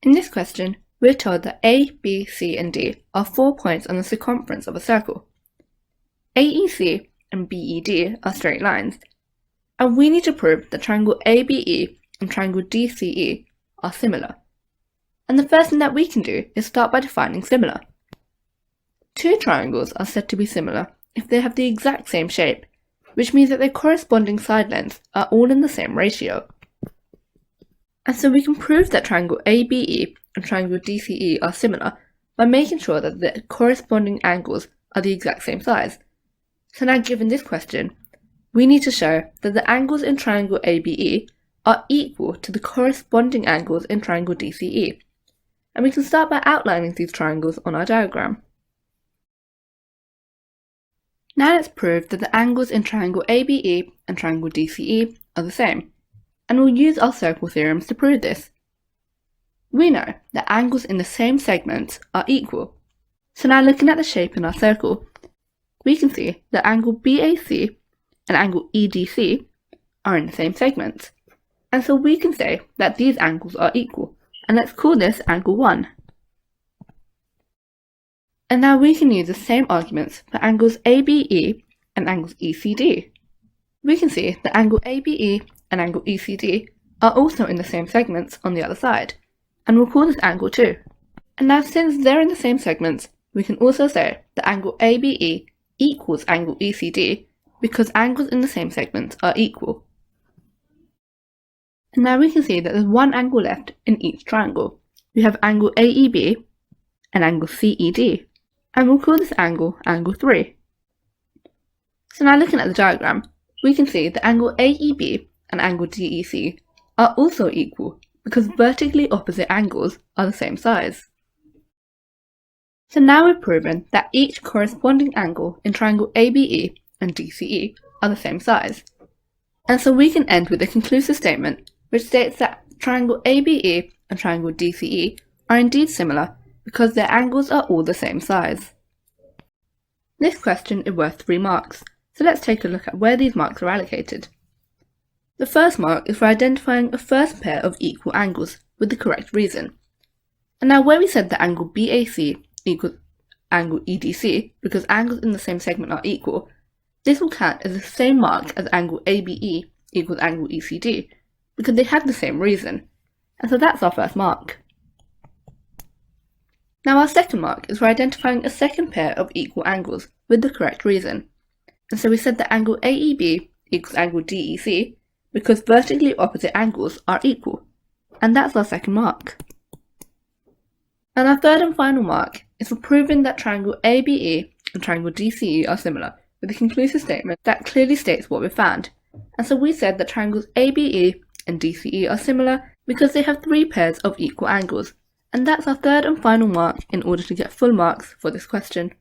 In this question, we're told that A, B, C, and D are 4 points on the circumference of a circle. AEC and BED are straight lines, and we need to prove that triangle ABE and triangle DCE are similar. And the first thing that we can do is start by defining similar. Two triangles are said to be similar if they have the exact same shape, which means that their corresponding side lengths are all in the same ratio. And so we can prove that triangle ABE and triangle DCE are similar by making sure that the corresponding angles are the exact same size. So now, given this question, we need to show that the angles in triangle ABE are equal to the corresponding angles in triangle DCE. And we can start by outlining these triangles on our diagram. Now let's prove that the angles in triangle ABE and triangle DCE are the same, and we'll use our circle theorems to prove this. We know that angles in the same segments are equal. So now, looking at the shape in our circle, we can see that angle BAC and angle EDC are in the same segments. And so we can say that these angles are equal, and let's call this angle 1. And now we can use the same arguments for angles ABE and angles ECD. We can see that angle ABE and angle ECD are also in the same segments on the other side, and we'll call this angle 2. And now, since they're in the same segments, we can also say that angle ABE equals angle ECD because angles in the same segments are equal. And now we can see that there's one angle left in each triangle. We have angle AEB and angle CED, and we'll call this angle angle 3. So now, looking at the diagram, we can see that angle AEB and angle DEC are also equal because vertically opposite angles are the same size. So now we've proven that each corresponding angle in triangle ABE and DCE are the same size. And so we can end with a conclusive statement which states that triangle ABE and triangle DCE are indeed similar because their angles are all the same size. This question is worth 3 marks, so let's take a look at where these marks are allocated. The first mark is for identifying a first pair of equal angles with the correct reason. And now, where we said that angle BAC equals angle EDC because angles in the same segment are equal, this will count as the same mark as angle ABE equals angle ECD because they have the same reason. And so that's our first mark. Now, our second mark is for identifying a second pair of equal angles with the correct reason. And so we said that angle AEB equals angle DEC because vertically opposite angles are equal. And that's our second mark. And our third and final mark is for proving that triangle ABE and triangle DCE are similar with a conclusive statement that clearly states what we found. And so we said that triangles ABE and DCE are similar because they have 3 pairs of equal angles. And that's our third and final mark in order to get full marks for this question.